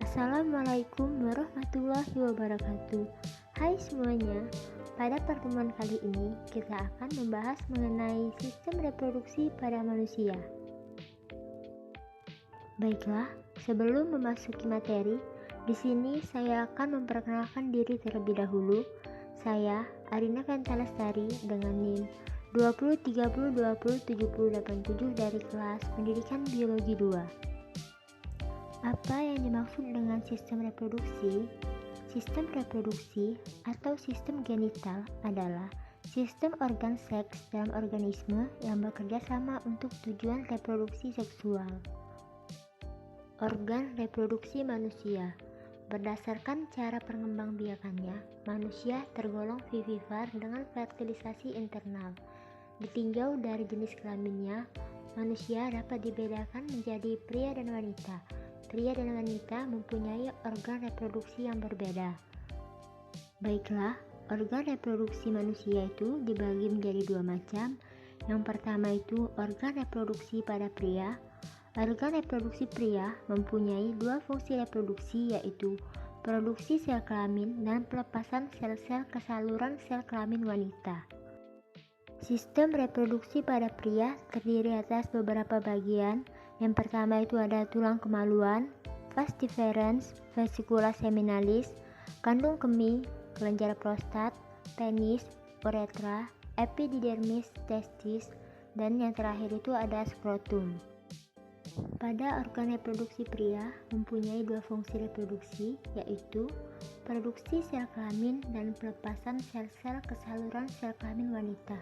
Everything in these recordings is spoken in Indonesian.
Assalamualaikum warahmatullahi wabarakatuh. Hai semuanya, pada pertemuan kali ini kita akan membahas mengenai sistem reproduksi pada manusia. Baiklah, sebelum memasuki materi, di sini saya akan memperkenalkan diri terlebih dahulu. Saya Arina Ventalestari dengan NIM 2030207087 dari kelas Pendidikan Biologi 2. Apa yang dimaksud dengan sistem reproduksi? Sistem reproduksi atau sistem genital adalah sistem organ seks dalam organisme yang bekerja sama untuk tujuan reproduksi seksual. Organ reproduksi manusia. Berdasarkan cara perkembangbiakannya, manusia tergolong vivipar dengan fertilisasi internal. Ditinjau dari jenis kelaminnya, manusia dapat dibedakan menjadi pria dan wanita. Pria dan wanita mempunyai organ reproduksi yang berbeda. Baiklah, organ reproduksi manusia itu dibagi menjadi dua macam. Yang pertama itu organ reproduksi pada pria. Organ reproduksi pria mempunyai dua fungsi reproduksi, yaitu produksi sel kelamin dan pelepasan sel-sel ke saluran sel kelamin wanita. Sistem reproduksi pada pria terdiri atas beberapa bagian. Yang pertama itu ada tulang kemaluan, vas deferens, vesicula seminalis, kandung kemih, kelenjar prostat, penis, uretra, epididermis, testis, dan yang terakhir itu ada skrotum. Pada organ reproduksi pria mempunyai dua fungsi reproduksi, yaitu produksi sel kelamin dan pelepasan sel-sel ke saluran sel kelamin wanita.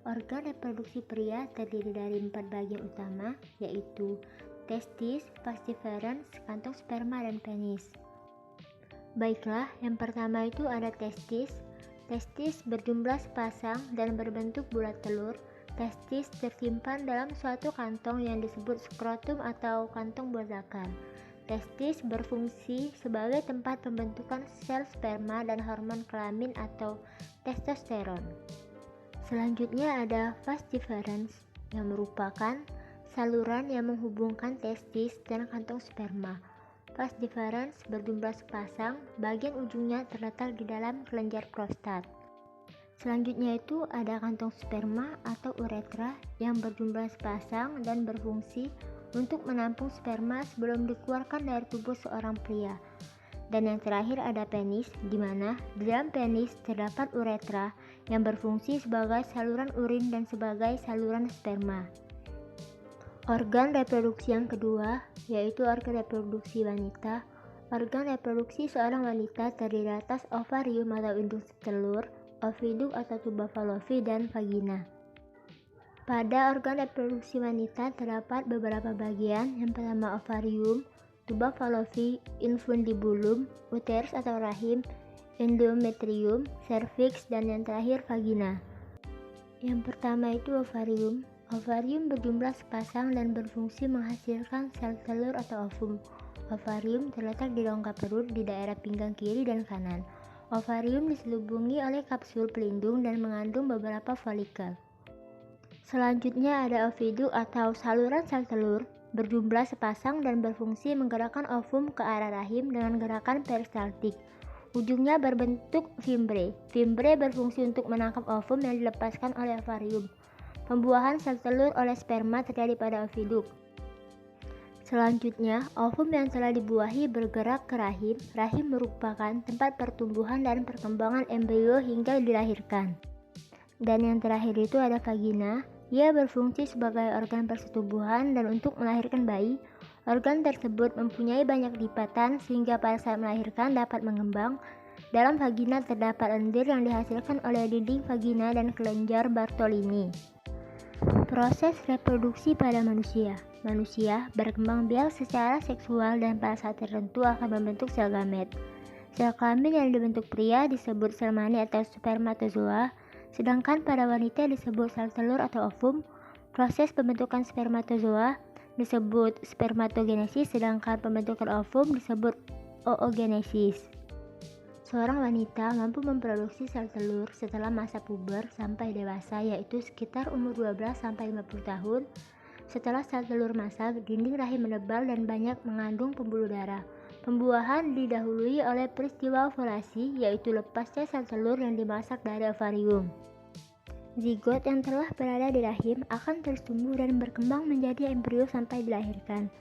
Organ reproduksi pria terdiri dari 4 bagian utama, yaitu testis, vas deferens, kantong sperma, dan penis. Baiklah, yang pertama itu ada testis. Testis berjumlah sepasang dan berbentuk bulat telur. Testis tersimpan dalam suatu kantong yang disebut skrotum atau kantong buah zakar. Testis berfungsi sebagai tempat pembentukan sel sperma dan hormon kelamin atau testosteron. Selanjutnya ada vas deferens yang merupakan saluran yang menghubungkan testis dan kantong sperma. Vas deferens berjumlah sepasang, bagian ujungnya terletak di dalam kelenjar prostat. Selanjutnya itu ada kantong sperma atau uretra yang berjumlah sepasang dan berfungsi untuk menampung sperma sebelum dikeluarkan dari tubuh seorang pria. Dan yang terakhir ada penis, di mana di dalam penis terdapat uretra yang berfungsi sebagai saluran urin dan sebagai saluran sperma. Organ reproduksi yang kedua yaitu organ reproduksi wanita. Organ reproduksi seorang wanita terdiri atas ovarium atau induk telur, oviduk atau tuba falopi, dan vagina. Pada organ reproduksi wanita terdapat beberapa bagian. Yang pertama ovarium, tuba falopi, infundibulum, uterus atau rahim, endometrium, cervix, dan yang terakhir vagina. Yang pertama itu ovarium. Ovarium berjumlah sepasang dan berfungsi menghasilkan sel telur atau ovum. Ovarium terletak di rongga perut di daerah pinggang kiri dan kanan. Ovarium diselubungi oleh kapsul pelindung dan mengandung beberapa folikel. Selanjutnya ada oviduk atau saluran sel telur, berjumlah sepasang dan berfungsi menggerakkan ovum ke arah rahim dengan gerakan peristaltik. Ujungnya berbentuk fimbre. Fimbre berfungsi untuk menangkap ovum yang dilepaskan oleh ovarium. Pembuahan sel telur oleh sperma terjadi pada oviduk. Selanjutnya, ovum yang telah dibuahi bergerak ke rahim. Rahim merupakan tempat pertumbuhan dan perkembangan embrio hingga dilahirkan. Dan yang terakhir itu ada vagina. Ia berfungsi sebagai organ persetubuhan dan untuk melahirkan bayi. Organ tersebut mempunyai banyak lipatan sehingga pada saat melahirkan dapat mengembang. Dalam vagina terdapat lendir yang dihasilkan oleh dinding vagina dan kelenjar Bartolini. Proses reproduksi pada manusia. Manusia berkembang biak secara seksual dan pada saat tertentu akan membentuk sel gamet. Sel kelamin yang dibentuk pria disebut sel mani atau spermatozoa, sedangkan pada wanita disebut sel telur atau ovum. Proses pembentukan spermatozoa disebut spermatogenesis, sedangkan pembentukan ovum disebut oogenesis. Seorang wanita mampu memproduksi sel telur setelah masa puber sampai dewasa, yaitu sekitar umur 12-50 tahun. Setelah sel telur masak, dinding rahim menebal dan banyak mengandung pembuluh darah. Pembuahan didahului oleh peristiwa ovulasi, yaitu lepasnya sel telur yang dimasak dari ovarium. Zigot yang telah berada di rahim akan terus tumbuh dan berkembang menjadi embrio sampai dilahirkan.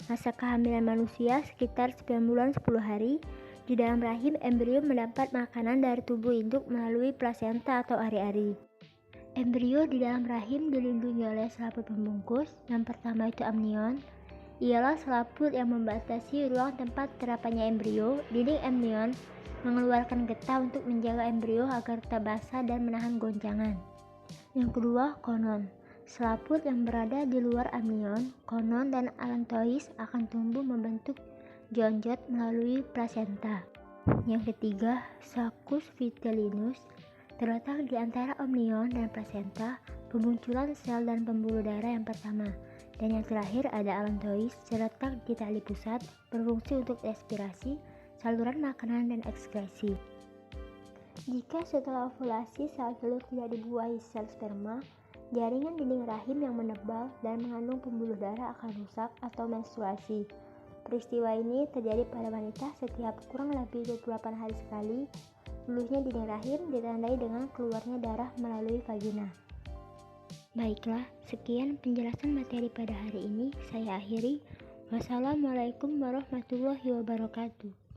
Masa kehamilan manusia sekitar 9 bulan 10 hari. Di dalam rahim, embrio mendapat makanan dari tubuh induk melalui plasenta atau ari-ari. Embrio di dalam rahim dilindungi oleh selaput pembungkus. Yang pertama itu amnion. Ialah selaput yang membatasi ruang tempat terapannya embrio. Dinding amnion mengeluarkan getah untuk menjaga embrio agar tetap basah dan menahan goncangan. Yang kedua, konon. Selaput yang berada di luar amnion, konon dan allantois akan tumbuh membentuk jonjot melalui plasenta. Yang ketiga, saccus vitellinus. Terletak di antara amnion dan plasenta, pemunculan sel dan pembuluh darah yang pertama. Dan yang terakhir ada allantois, terletak di tali pusat, berfungsi untuk respirasi, saluran makanan, dan ekskresi. Jika setelah ovulasi sel telur tidak dibuahi sel sperma, jaringan dinding rahim yang menebal dan mengandung pembuluh darah akan rusak atau menstruasi. Peristiwa ini terjadi pada wanita setiap kurang lebih 28 hari sekali. Lulusnya dinding rahim ditandai dengan keluarnya darah melalui vagina. Baiklah, sekian penjelasan materi pada hari ini. Saya akhiri. Wassalamualaikum warahmatullahi wabarakatuh.